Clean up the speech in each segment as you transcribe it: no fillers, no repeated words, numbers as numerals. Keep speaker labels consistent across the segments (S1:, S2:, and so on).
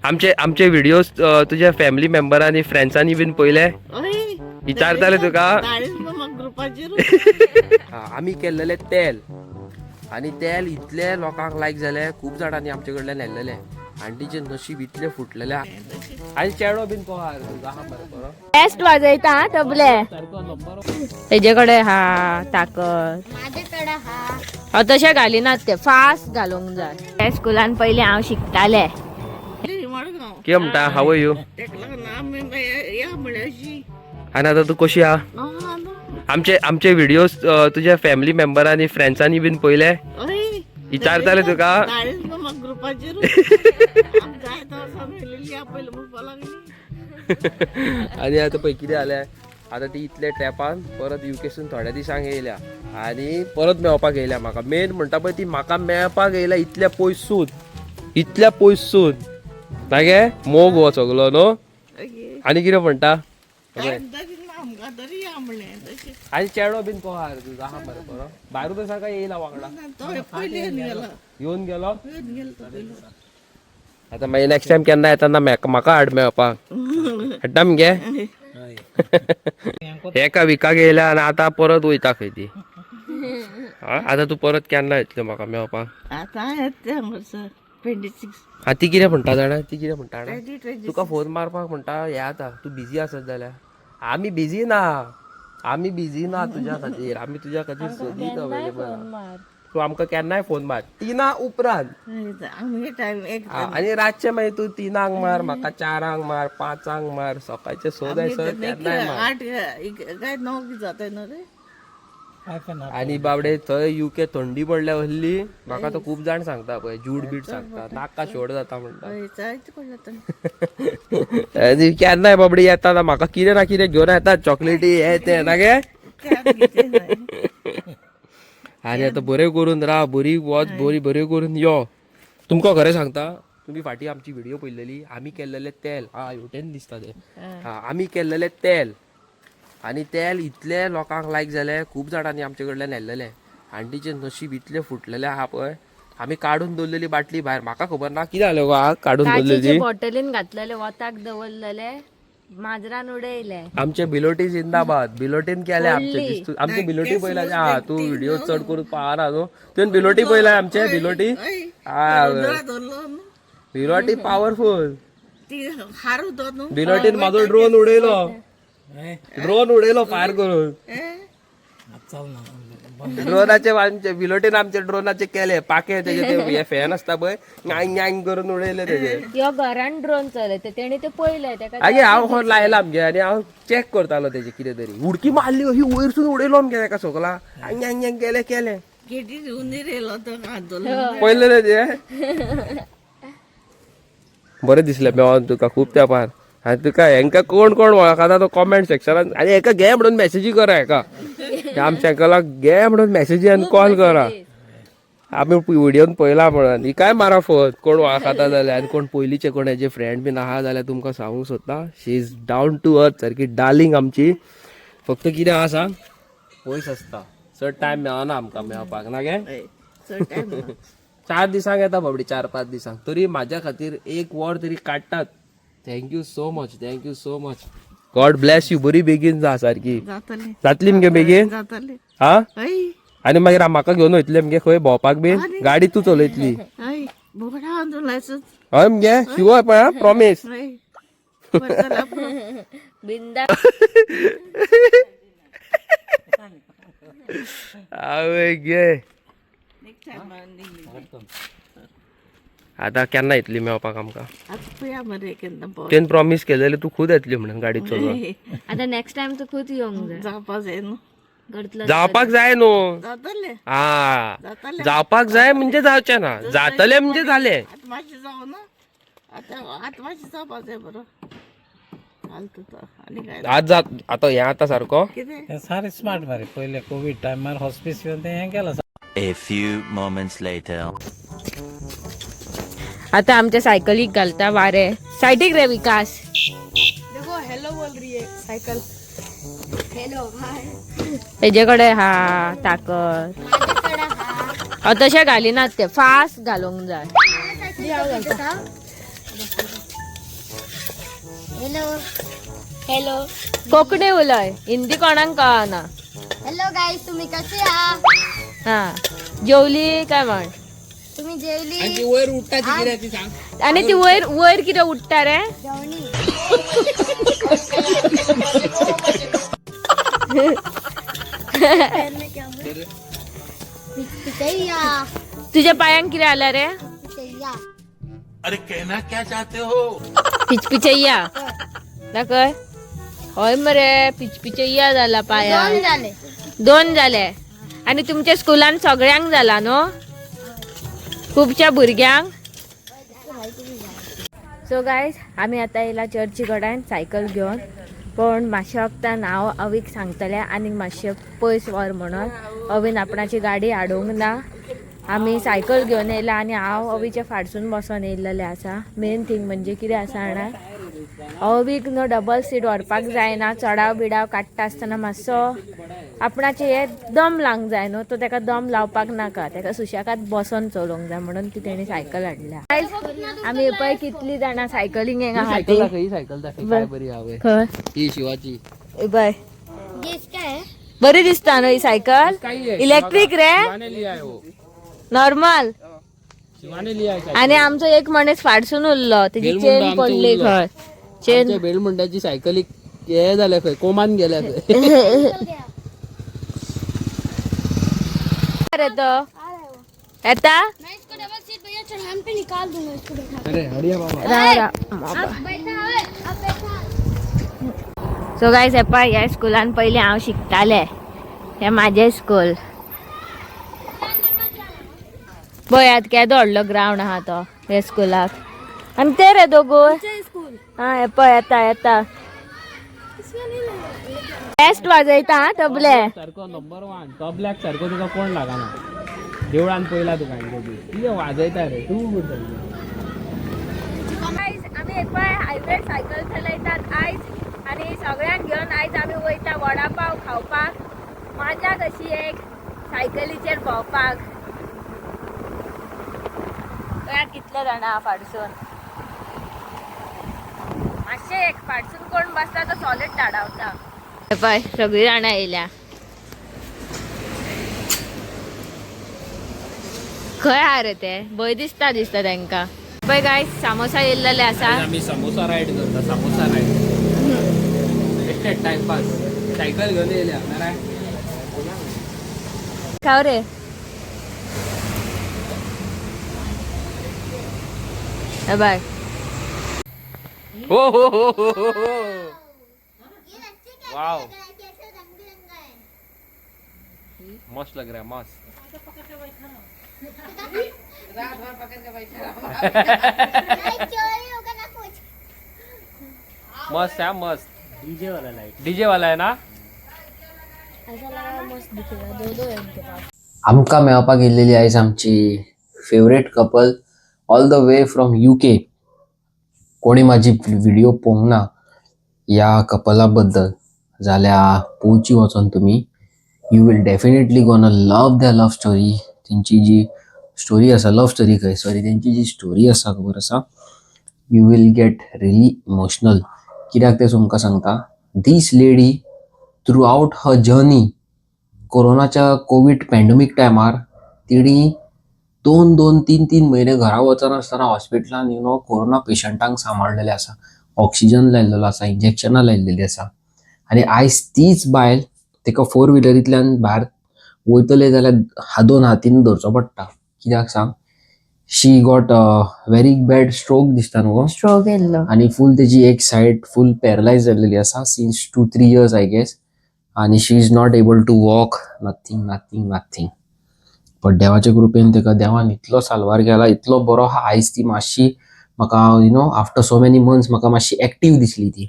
S1: आमचे व्हिडिओज तुझ्या family मेंबरांनी फ्रेंड्सांनी bin पळयले विचारताले तुका आम्ही केलेले तेल आणि तेल इतले लोकांक लायक झाले खूप जाणांनी आमचे कडल्यान नेल्लेले आणि तिचे नशीब इतले फुटलेले आणि चेडो बीन
S2: बेस्ट वाजयता तबले तेजेकडे हा ताकद तशें घालिनात ते फास्ट घालूंक जाय त्या स्कुलान पयलीं हांव शिकताले
S1: कितें म्हणटा हाव यू आणि आता तू कशी आहा आमचे व्हिडिओज तुझ्या फॅमिली मेंबरांनी फ्रेंड्सांनी बीन पळयले विचारताले तुका आणि आता पळय कितें जालें आता ती इतले ट्रॅपान परत युकेसून थोड्या दिसांक येयल्या आणि परत मेळपाक येयल्या म्हाका मेन म्हणटा पळय ती म्हाका मेळपाक येयल्या इतल्या पयसून नागे मोग हो सगलो न्हू आणि कितें म्हणटा आणि चेडो बीन कोहार तुझा हा बरो बरो भायरूच आसा काय येयला वांगडा येऊन गेलो आता मागीर नेक्स्ट टाइम केन्ना येताना म्हाका हाड मेळपाक हाडटा मगे एका विकाक येयल्या आणि आता परत वयता खंय ती आता तू परत केन्ना येतले म्हाका मेळपाक ती कितें म्हणटा जाणा ती कितें म्हणटा तुका फोन मारपाक म्हणटा हे आता तू बिजी आसत जाल्यार आमी बिजी ना तुझ्या खातीर आमी तुझ्या खातीर सदीत अवेलेबल तू आमकां केन्नाय फोन मार 3 उपरांत आणि रातचे मागीर तू 3 मार म्हाका 4 मार 5 मार सकाळचे 6 जाय सर केन्नाय मार आणि बाबडे थंय युके थंडी पडल्या हल्ली म्हाका तो खूप जाण सांगता पळय जूड बीट सांगता नाका शोड जाता म्हणटा केन्नाय बाबडी येता म्हाका कितें ना कितें घेवन येतात चॉकलेटी हे ते ना गे आणि आता बरें करून राव बरी वॉच बरी करून यो तुमकां खरें सांगता तुम्ही फाटी आमची व्हिडिओ पळयलेली आमी केल्लेले तेल हेवटेन दिसता ते आमी केल्लेले तेल आणि तेल इतले लोकांक लायक झाले खूप जाणांनी आमचे कडल्यान नेल्लेले आणि तिचे नशीब इतले फुटलेले आहा पळय आमी काढून दवरलेली बाटली भायर म्हाका खबर ना कितें जालें गो काढून दवरलेली
S2: बॉटलीन घातलेले वताक दवरलेले माजरान उडयले
S1: आमचे बिलोटी जिंदाबाद बिलोटीन केले आमचे बिलोटी पयला तू व्हिडिओ चड करून पळाना न्हू तुवें बिलोटी पळयला आमचे बिलोटी बिलोटी पॉवरफुल बिलोटीन म्हाजो ड्रोन उडयलो फायर करून ड्रोनाचे बिलोटीन आमचे ड्रोनाचे केले पाके तेजे हे फॅन असता पळय गांग गांग करून उडयले तेजे
S2: यो घरान ड्रोन चलयते तेणी ते पळयले तेका
S1: आगे हांव फोन लायला आमगे आणि हांव चेक करतालो तेजे कितें तरी उडकी मारली अशी वयरसून उडयलो आमगे तेका सगला गांग गांग गांग केले पळयले तेजे बरें दिसलें मेळोन तुका खूब तेंपार आणि तुका हेंका कोण वळखता तो कॉमेंट सेक्शनान आणि हेका घे म्हणून मेसेजी करा हेका आमच्या अंकलाक घे म्हणून मेसेजी आनी कॉल करा आमी व्हिडिओन पळयला म्हणून ही काय मारा फोन कोण वळखता जाल्यार आनी कोण पयलींचे कोण हेजे फ्रेंड बीन आहा जाल्यार तुमकां सांगूंक सोदता शी इज डावन टू अर्थ सारकी डार्लिंग आमची फक्त कितें आहा सांग पयस आसता चड टायम मेळना आमकां मेळपाक ना गे 4 दिसांक येता बाबडी 4-5 दिसांक तरी म्हाज्या खातीर 1 वर तरी काडटात thank you so much God bless you बरी बेगीन जा सारकी जातली मगे बेगीन हा आणि मागीर म्हाका घेवन वयतले मगे खंय भोंवपाक बीन गाडी तू चलयतली हय मगे शुअर पळय प्रॉमिस आवय गे आता केन्ना येतली मेळपाक आमकां तेन प्रॉमिस केलेले तू खुद येतली म्हणून गाडी चलोवन
S2: आता नेक्स्ट टाइम तू खुद येवंक
S1: जावपाक जाय न्हू जावपाक जाय म्हणजे जावचे ना जातले म्हणजे जाले आज आता हे आता सारको
S3: सारे स्मार्ट मारे पहिले कोविड टाइमार हॉस्पिस येवन ते हे केला
S4: A few moments later.
S2: आता आमच्या सायकलीक घालता वारे सायडीक रे विकास
S5: देखो हेलो बोल रही है साइकिल हेलो भाई
S2: तेजेकडे हा ताकद तशें घालिनात ते फास्ट घालूंक जाय
S5: हॅलो हॅलो
S2: कोकणी उलय, हिंदी कोणाक कळना.
S5: हॅलो गाईस, तुम्ही कसे आहात?
S2: हा जेवली काय म्हण.
S5: तुम्ही जेवली?
S2: आणि ती वयर वयर किती उठता रे.
S5: जेवणी पिचैया
S2: तुझ्या पायांक किती आला रे.
S5: पिचैया
S2: पिचपिचय्या दाखय. होय मरे पिचपिचय्या झाला पाया.
S5: दोन झाले.
S2: 2 झाले. आणि तुमच्या स्कुलान सगळ्यांक झाला नो, खूपच्या भुरग्यांक. सो गायज आम्ही आता येयला चर्ची कडेन सायकल घेवन, पण मातशें वक्तान हांव अवीक सांगतलें आनीक मातशें पयस व्हर म्हणून. अवीन आपणाची गाडी हाडूंक ना. आमी सायकल घेवन येयला आनी हांव अवीच्या फाटसून बसोन येयल्लेलें आसा. मेन थींग म्हणजे कितें आसा जाणा, अवीक न्हू डबल सीट व्हरपाक जायना. चडाव बिडाव काडटा आसतना मातसो आपणाचे हे दम लावंक जाय न्हू, तो ताका दम लावपाक नाका, ताका सुशेगाद बसोन चलोवंक जाय म्हणून ती तेणी सायकल हाडल्या. आमी पळय कितली जाणां सायकलिंग हेंगा
S1: सायकल दाखय काय बरी हांवे.
S2: खंय
S1: ही शिवाची.
S2: पळय
S5: गेस काय?
S2: बरी दिसता न्हू ही सायकल. Electric ray, normal. आणि आमचो एक मनीस फाटसून उरलो, तेजी चेन पडली खंय. चेन
S1: बेलमुंडाची सायकल हे जाल्या खंय, कोमान गेल्या खंय.
S2: अरे तो येता.
S5: मैं इसको डबल सीट भैया चढ़ान पे निकाल दूंगा इसको बैठा
S1: अरे हडिया बाबा.
S5: बैठा है अब बैठा.
S2: सो गायज हेपा ह्या स्कुलान पयलीं हांव शिकतालें. हें म्हाजें स्कूल. पळयात केदो व्हडलो ग्रावंड आहा तो ह्या स्कुलाक. आनी ते रे दोगूय. हा हे पळय येता. बेस्ट वाजयता हा तबले.
S1: सारको नंबर 1 तबल्याक सारको तुका कोण लागना. देवळान पयला तुका कितें वाजयता रे तू.
S2: आमी हे पळय हायवे सायकल चलयतात आयज, आनी सगळ्यांक घेवन आयज आमी वयता वडापाव खावपाक. मजा कशी एक सायकलीचेर भोंवपाक. पळयात कितले जाणां आहा फाटसून. मातशें एक फाटसून कोण बसता तो सॉलिड धाडावता. हे पळय सगळीं जाणां येयल्या. खंय आहा रे ते, भंय दिसता तांकां. पळय गायज सामोसा येयल्लेले आसा.
S1: आमी समोसा रायड करता. समोसा रायड बेश्टे टाइमपास. सायकल घेवन येयल्या मरे.
S2: खाव रे. हे बाय.
S1: हो हो हो हो हो हो. वाव मस्त लग रहा है. मस्त. मस्त है मस्त. डीजे वाला है ना.
S6: आमकां मेळपाक येयलेली आयज आमची favourite couple all the way from UK. कोणी माझी व्हिडिओ पळोवंक ना ह्या कपला बद्दल जाल्यार पळोवची वचोन तुमी. You will definitely gonna love the love story. तेंची जी स्टोरी आसा, लव स्टोरी खंय सॉरी, तेंची जी स्टोरी आसा खबर आसा, you will get really emotional. कित्याक ते तुमकां सांगता. This lady throughout her journey कोरोनाच्या कोविड पॅन्डेमीक टायमार तिणी 2-3 महिने घरा वचनासतना हॉस्पिटलान कोरोना पेशंटांक सांबाळलेले आसा. ऑक्सिजन लायिल्लो आसा, इंजेक्शनां लायिल्लेली आसा. आनी आयज तीच बायल ताका 4 व्हिलरींतल्यान भायर वयतले जाल्यार दोन हातीन धरचो पडटा. कित्याक सांग, शी गॉट व्हेरी बॅड स्ट्रोक दिसता न्हू.
S2: स्ट्रोक येयल्लो
S6: आणि फुल तेजी एक सायड फुल पॅरलायज जाल्लेली आसा सिन्स 2-3 years आय गेस. आणि she is not able to walk. Nothing. पण देवाच्या कृपेन ताका देवान इतलो साल्वार केला, इतलो बरो आहा. आयज ती मातशी म्हाका आफ्टर सो मेनी मंथ्स म्हाका मातशी एक्टीव दिसली. ती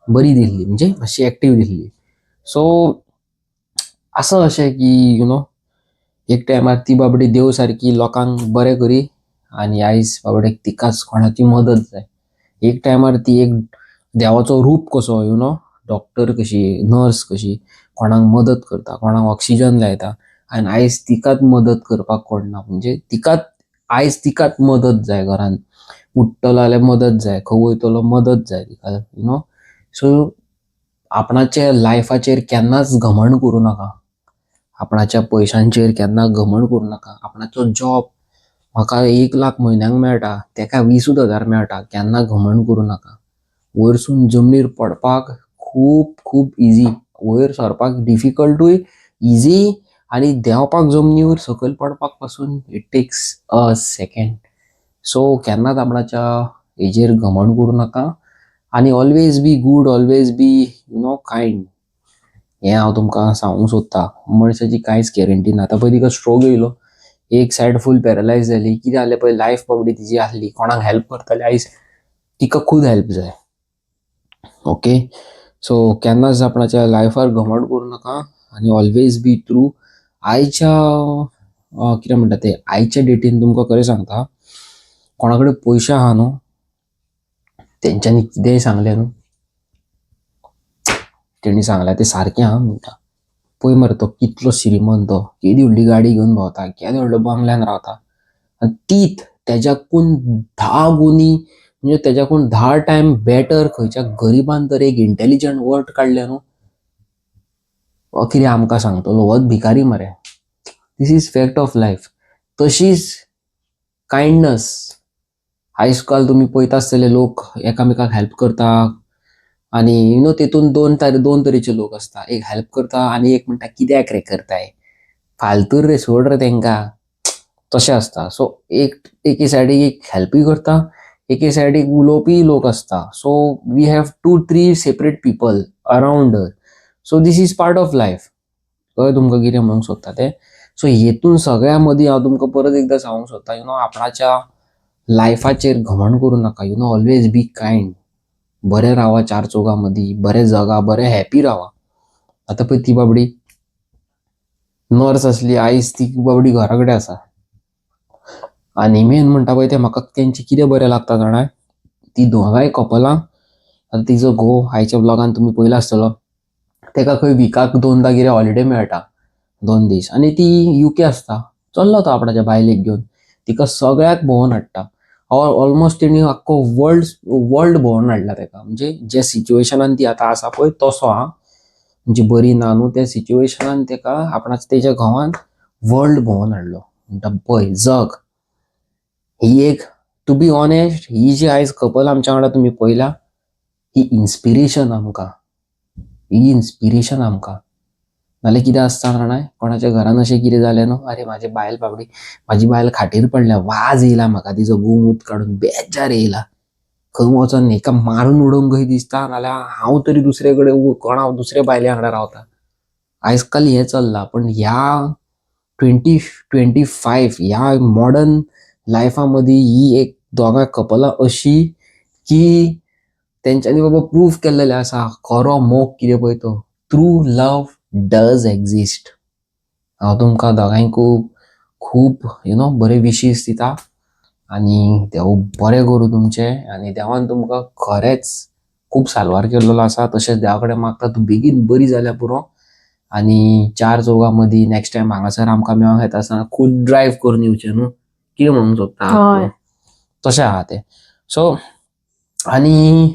S6: बरी दिसली, म्हणजे मातशी एक्टीव दिसली. सो असं अशें की एक टायमार ती बाबडी देव सारकी लोकांक बरें करी. आणि आयज बाबडेक तिकाच कोणाची मदत जाय. एक टायमार ती एक देवाचो रूप कसो डॉक्टर कशी, नर्स कशी कोणाक मदत करता, कोणाक ऑक्सिजन लायता. आनी आयज तिकाच मदत करपाक कोण ना. म्हणजे आयज तिकाच मदत जाय. घरान उठतलो जाल्यार मदत जाय, खंय वयतलो मदत जाय तिका. सो आपणाच्या लायफाचेर केन्नाच घमंड करू नका, आपणाच्या पयशांचेर केन्ना घमंड करू नका. आपणाचो जॉब म्हाका 1,00,000 म्हयन्याक मेळटा तेका 20,000 मेळटा, केन्ना घमंड करू नका. वयरसून जमनीर पडपाक खूब खूब इजी, वयर सरपाक डिफिकल्टूय इजी, आनी देंवपाक जमनीर सकयल पडपाक पासून it takes a second. So केन्नाच आपणाच्या हेजेर घमंड करू नका, आनी always be good, always be kind. हें हांव तुमकां सांगूंक सोदतां. मनशाची कांयच गॅरंटी ना. आतां पळय तिका स्ट्रोक येयलो, एक सायड फूल पॅरलायज जाली, कितें जालें पळय, लायफ बाबडी तिची आसली, कोणाक हेल्प करताली, आयज तिका खूब हेल्प जाय. ओके, सो केन्नाच आपणाच्या लायफार घमंड करू नका, आनी ऑलवेज बी ट्रू. आयच्या कितें म्हणटा तें, आयच्या डेटीन तुमकां खरें सांगता, कोणा कडेन पयशे आहा न्हू, तेंच्यांनी कितेंय सांगलें न्हू, तेणी सांगल्यार तें सारकें आहा म्हणटा. पळय मरे तो कितलो श्रीमंत, केदी व्हडली गाडी घेवन भोंवता, केदे व्हडल्या बंगल्यान रावता, आनी तीच तेज्याकून 10 गुणी, म्हणजे तेज्याकून 10 टायम बेटर खंयच्या गरिबान तर एक इंटेलिजंट वर्ड काडलें न्हू, हो कितें आमकां सांगतलो, होच भिकारी मरे. This is fact of life. तशीच कायंडनस. आयज काल तुमी पळयता आसतले लोक एकामेकाक हेल्प करता, आनी तेतून दोन तरेचे लोक असता. एक हेल्प करता आनी एक म्हणटा कित्याक रे करताय, फालतूर रे, सोड रे तेंकां, तशें आसता. सो एके सायडीक एक हेल्पूय करता, एके सायडीक उलोवपी लोक आसता. So we have 2-3 separate people around her. So this is part of life. कळ्ळें तुमकां कितें म्हणूंक सोदता तें. सो हेतून सगळ्या मदीं हांव तुमकां परत एकदां सांगूंक सोदता, आपणाच्या लायफाचेर घमंड करूं नाका. Always be kind. बरें रावा चार चौगां मदीं, बरें जगा, बरें हॅपी रावा. आतां पळय ती बाबडी नर्स आसली, आयज ती बाबडी घरा कडेन आसा. आनी मेन म्हणटा पळय तें म्हाका तेंचें कितें बरें लागता जाणा, ती दोगांय कपलां, आतां तिजो घोव आयच्या ब्लॉगान तुमी पयलो आसतलो, तेका खंय विकाक 2दा कितें हॉलिडे मेळटा, 2 दीस, आनी ती UK आसता. चल्लो तो आपणाच्या बायलेक घेवन, तिका सगळ्याक भोंवोन हाडटा. ऑलमोस्ट तेणी आख्खो वर्ल्ड भोंवोन हाडला तेका. म्हणजे जे सिच्युएशनान ती आतां आसा पळय तसो हा, म्हणजे बरी ना न्हू, त्या सिच्युएशनान तेका आपणाच्या तेज्या घोवान वर्ल्ड भोंवोन हाडलो. म्हणटा पळय जग. ही एक, टू बी ऑनेस्ट, ही जी आयज कपल आमच्या वांगडा तुमी पळयला, ही इन्स्पिरेशन आमकां. ही इन्स्पिरेशन आमकां. नाल्यार कितें आसता जाणां, कोणाच्या घरान अशें कितें जालें न्हू, अरे म्हाजी बायल खाटीर पडल्या, वाज येयला म्हाका तिचो गुमूत काडून, बेजार येयला, खंय वचोन हेका मारून उडोवंक कही दिसता, नाल्यार हांव तरी दुसरे कडेन कोणा दुसऱ्या बायले वांगडा रावता. आयज काल हें चल्लां. पण ह्या 2025 ह्या मॉडर्न लायफा मदीं ही एक दोगां कपलां अशी की तेंच्यांनी बाबा प्रूफ केल्लेलें आसा, खरो मोग कितें पळय तो, ट्रू लव डज एक्झिस्ट. हांव तुमकां दोगांय खूब बरे विशीस दिता, आनी देव बरें करूं तुमचे, आनी देवान तुमकां खरेंच खूब साल्वार केल्लो आसा. तशेंच देवा कडेन मागता तूं बेगीन बरी जाल्यार पुरो, आनी चार चौगां मदीं नेक्स्ट टायम हांगासर आमकां मेळोंक येता आसतना खूब ड्रायव्ह करून येवचें न्हू, कितें म्हणूंक सोदता, तशें आहा तें. सो आनी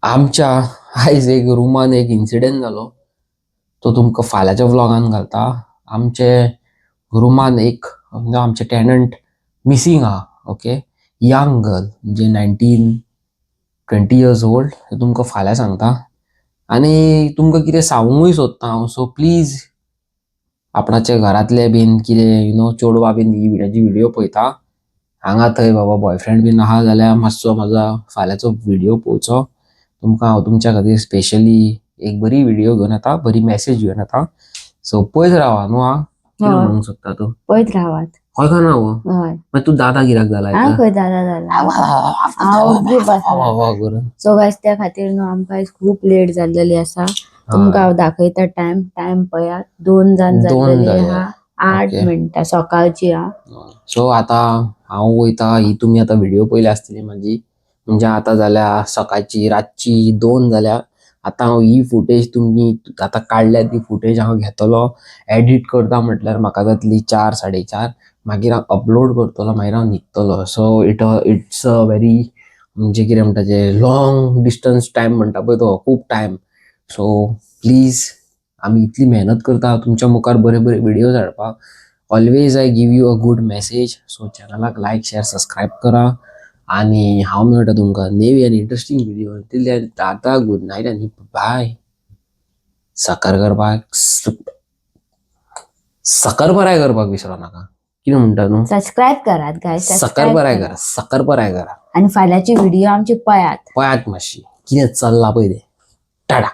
S6: आमच्या आयज एक रुमान एक इन्सिडेंट जालो, तो तुमकां फाल्यांच्या व्लॉगान घालता. आमचे रुमान एक आमचे टॅनंट मिसींग आहा. ओके, यंग गर्ल, म्हणजे 19-20 years ओल्ड. तुमकां फाल्यां सांगता, आनी तुमकां कितें सांगूंकूय सोदता हांव. सो प्लीज आपणाचे घरांतले बीन कितें चेडवां बीन ही व्हिडिओ पळयता, हांगा थंय बाबा बॉयफ्रेंड बीन आहा जाल्यार मातसो म्हाजो फाल्यांचो व्हिडिओ पळोवचो. तुमकां हांव तुमच्या खातीर स्पेशली एक बरी व्हिडिओ घेवन येता, बरी मेसेज घेवन येता. सो पळयत रावा न्हू. कितें म्हणूंक सोदता तूं,
S2: पळयत रावात.
S6: हय का ना हो,
S2: हय,
S6: मागीर तूं दादा कित्याक जाला
S2: हांव खंय दादा जाला. सो गायस, त्या खातीर न्हू आमकां आयज खूब लेट जाल्लेली आसा. तुमकां हांव दाखयता टायम पळयात, 2 जावन जाल्लेली आहा, 8 मिनटां सकाळची हा.
S6: सो आतां हांव वयता. ही तुमी आतां व्हिडिओ पयली आसतली म्हाजी, म्हणजे आतां जाल्या सकाळची रातची 2 जाल्या. आतां हांव ही फुटेज तुमी आतां काडल्या ती फुटेज हांव घेतलो, एडिट करता म्हटल्यार म्हाका जातली 4-4:30. मागीर हांव अपलोड करतलो, मागीर हांव न्हिदतलो. सो इट्स अ व्हेरी म्हणजे कितें म्हणटा ते लॉंग डिस्टन्स टायम म्हणटा पळय तो खूब टायम. सो प्लीज आमी इतली मेहनत करता तुमच्या मुखार बरे बरे व्हिडिओज हाडपाक. Always I give you a good message. So चॅनलाक लायक शेअर सबस्क्राईब करा आणि हांव मेळटा तुमकां नेवी आनी इंटरेस्टिंग व्हिडिओ. तितले टाटा गुड नायट आनी बाय. साखर करपाक साखरपुराय करपाक विसरो नाका. कितें म्हणटा न्हू
S2: सबस्क्राईब करात गाय,
S6: साखरपुराय करा साखरपुराय करा.
S2: आणि फाल्याची व्हिडिओ आमची पळयात.
S6: पळयात मातशी कितें चल्ला पळय तें. टाटा.